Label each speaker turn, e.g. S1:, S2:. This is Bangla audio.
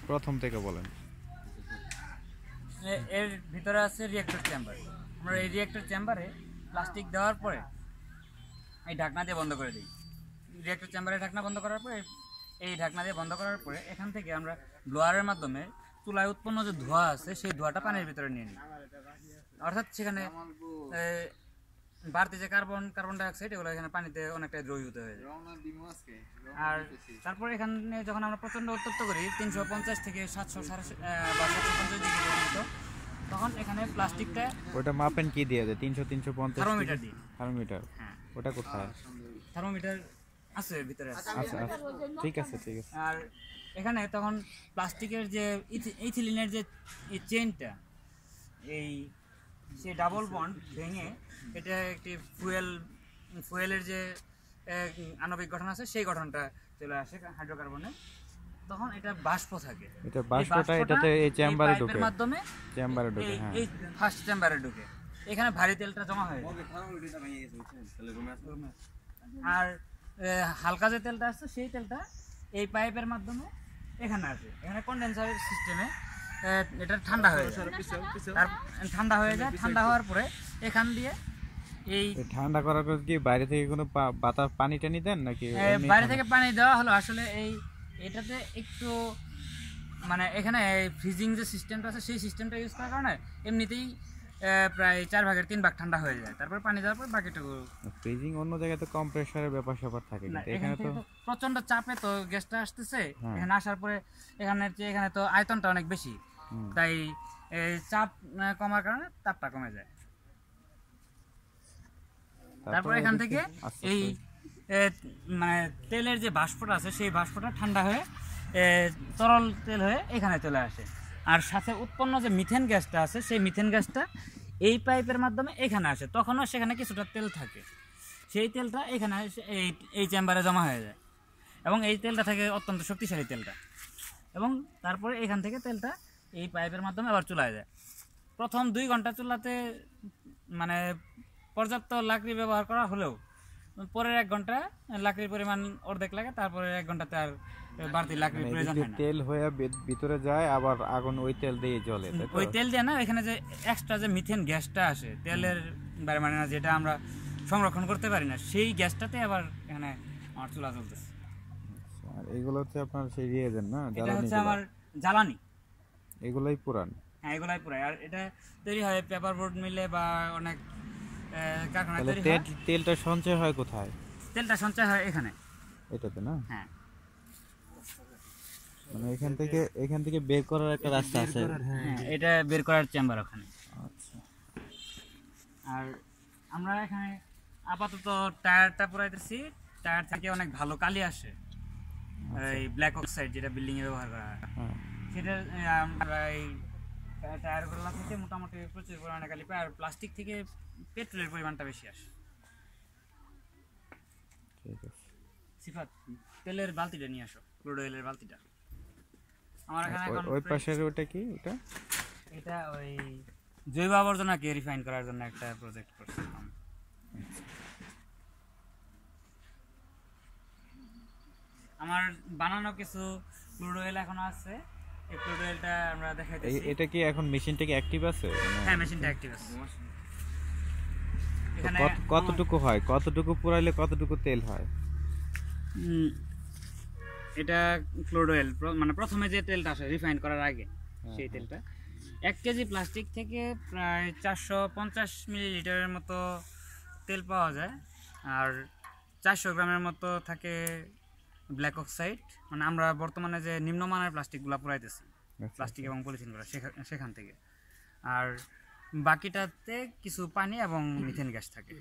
S1: প্রথম থেকে বলেন।
S2: এর ভিতরে আছে রিঅ্যাক্টর চেম্বার। আমরা এই রিঅ্যাক্টর চেম্বারে প্লাস্টিক দেওয়ার পরে এই ঢাকনা দিয়ে বন্ধ করে দিই। রিঅ্যাক্টর চেম্বারে ঢাকনা বন্ধ করার পরে এই ঢাকনা দিয়ে বন্ধ করার পরে এখান থেকে আমরা ব্লোয়ারের মাধ্যমে চুলায় উৎপন্ন যে ধোঁয়া আছে সেই ধোঁয়াটা পানির ভিতরে নিয়ে নিই। অর্থাৎ সেখানে বাড়তি যে কার্বন ডাইঅক্সাইড এগুলো এখানে পানিতে অনেকটাই দ্রবীভূত হয়ে যায়। আর তারপরে এখানে যখন আমরা প্রচণ্ড উত্তপ্ত করি 350 থেকে 700 বা 750 ডিগ্রি পর্যন্ত, তখন এখানে প্লাস্টিকটা
S1: ওটা মাপেন কি দিয়ে দেয়? 300-350
S2: থার্মোমিটার দিই।
S1: থার্মোমিটার?
S2: হ্যাঁ।
S1: ওটা কোথায়?
S2: থার্মোমিটার আছে ভিতরে আছে।
S1: আচ্ছা আচ্ছা, ঠিক আছে ঠিক আছে।
S2: আর এখানে তখন প্লাস্টিকের যে ইথিলিনের যে চেইনটা, এই সে ডাবল বন্ড ভেঙে এটা একটি ফুয়েলের যে আণবিক গঠন আছে সেই গঠনটা চলে আসে হাইড্রোকার্বনে। তখন এটা বাষ্প থাকে,
S1: এটা বাষ্পটা এটাতে এই চেম্বারে ঢোকে,
S2: মাধ্যমে
S1: চেম্বারে ঢোকে। হ্যাঁ,
S2: এই ফার্স্ট চেম্বারে ঢোকে, এখানে ভারী তেলটা জমা হয়ে যায়। আর হালকা যে তেলটা আসছে সেই তেলটা এই পাইপের মাধ্যমে এখানে আসে, এখানে কন্ডেন্সারের সিস্টেমে এটা ঠান্ডা হয়ে যায়। ঠান্ডা হয়ে যায়, ঠান্ডা হওয়ার পরে এখান দিয়ে এই
S1: ঠান্ডা করার পর কি বাইরে থেকে কোনো বাতাস পানি টানি দেন নাকি?
S2: বাইরে থেকে পানি দেওয়া হলো। আসলে এটাতে একটু মানে এখানে ফ্রিজিং যে সিস্টেমটা আছে সেই সিস্টেমটা ইউজ করার কারণে এমনিতেই প্রায় 4 ভাগের 3 ভাগ ঠান্ডা হয়ে যায়। তারপর পানি দেওয়ার পর বাকিটুকু
S1: ফ্রিজিং অন্য জায়গায় তো কম্প্রেসারের ব্যাপার স্যাপার থাকে, কিন্তু এখানে তো
S2: প্রচন্ড চাপে তো গ্যাসটা আসতেছে। এখানে আসার পরে এখানে তো আয়তনটা অনেক বেশি, তাই চাপ কমার কারণে তাপটা কমে যায়। তারপর এখান থেকে এই মানে তেলের যে বাষ্পটা আছে সেই বাষ্পটা ঠান্ডা হয়ে তরল তেল হয়ে এখানে চলে আসে। আর সাথে উৎপন্ন যে মিথেন গ্যাসটা আছে সেই মিথেন গ্যাসটা এই পাইপের মাধ্যমে এখানে আসে। তখনও সেখানে কিছুটা তেল থাকে, সেই তেলটা এখানে এই চেম্বারে জমা হয়ে যায় এবং এই তেলটা থাকে অত্যন্ত শক্তিশালী তেলটা। এবং তারপরে এখান থেকে তেলটা এই পাইপের মাধ্যমে আবার চুলায় যায়। প্রথম 2 ঘন্টা চুলাতে মানে পর্যাপ্ত লাকড়ি ব্যবহার করা হলেও পরের 1 ঘন্টা লাকড়ির পরিমাণ অর্ধেক লাগে, তারপরে 1 ঘন্টাতে আর বাড়তি লাকড়ির প্রয়োজন হয় না।
S1: তেল হয়ে ভিতরে যায়, আবার আগুন ওই তেল দিয়ে জ্বলে।
S2: ওই তেল দিয়ে না, এখানে যে এক্সট্রা যে মিথেন গ্যাসটা আসে তেলের মানে না, যেটা আমরা সংরক্ষণ করতে পারি না, সেই গ্যাসটাতে আবার এখানে আমার চুলা জ্বলতেছে।
S1: আর এগুলো হচ্ছে আপনার সেই রিয়েজেন্ট না?
S2: এটা হচ্ছে আমার জ্বালানি।
S1: এগুলাই পুরান?
S2: হ্যাঁ, এগুলাই পুরাই। আর এটা তৈরি হয় পেপার বোর্ড মিলে বা অনেক কারখানায় তৈরি হয়।
S1: তেলটা সঞ্চয় হয় কোথায়?
S2: তেলটা সঞ্চয় হয় এখানে,
S1: এটাতে না?
S2: হ্যাঁ।
S1: মানে এখান থেকে বের করার একটা রাস্তা আছে?
S2: হ্যাঁ, এটা বের করার চেম্বার ওখানে।
S1: আচ্ছা।
S2: আর আমরা এখানে আপাতত টায়ারটা পুরাইতেছি। টায়ার থেকে অনেক ভালো কালি আসে, এই ব্ল্যাক অক্সাইড যেটা বিল্ডিং এ ব্যবহার করা হয়, সেটা আমরা এই টায়ারগুলো থেকে মোটামুটি প্রচুর পরিমাণে কালি পাই। আর প্লাস্টিক থেকে পেট্রোলের পরিমাণটা বেশি আসে।
S1: ঠিক আছে।
S2: সিফাত, তেলের বালতিটা নিয়ে আসো, ক্রুড অয়েলের বালতিটা। আমার এখানে এখন
S1: ওই পাশের ওটা কি?
S2: এটা ওই জৈব আবর্জনাকে রিফাইন করার জন্য একটা প্রজেক্ট করছিলাম। আমার বানানো কিছু ক্রুড অয়েল এখনো আছে, এই ক্রুড অয়েলটা আমরা দেখাইতেছি।
S1: এটা কি এখন মেশিনটা কি অ্যাক্টিভ আছে?
S2: হ্যাঁ, মেশিনটা অ্যাক্টিভ আছে। এখানে
S1: কতটুকু হয়, কতটুকু পুরাইলে কতটুকু তেল হয়?
S2: এটা ক্রুড অয়েল মানে প্রথমে যে তেলটা আসে রিফাইন করার আগে, সেই তেলটা 1 কেজি প্লাস্টিক থেকে প্রায় 450 মিলিলিটারের মতো তেল পাওয়া যায়। আর 400 গ্রামের মতো থাকে ব্ল্যাক অক্সাইড। মানে আমরা বর্তমানে যে নিম্নমানের প্লাস্টিকগুলো পুরাইতেছি, প্লাস্টিক এবং পলিথিনগুলো, সেখান থেকে। আর বাকিটাতে কিছু পানি এবং মিথেন গ্যাস থাকে।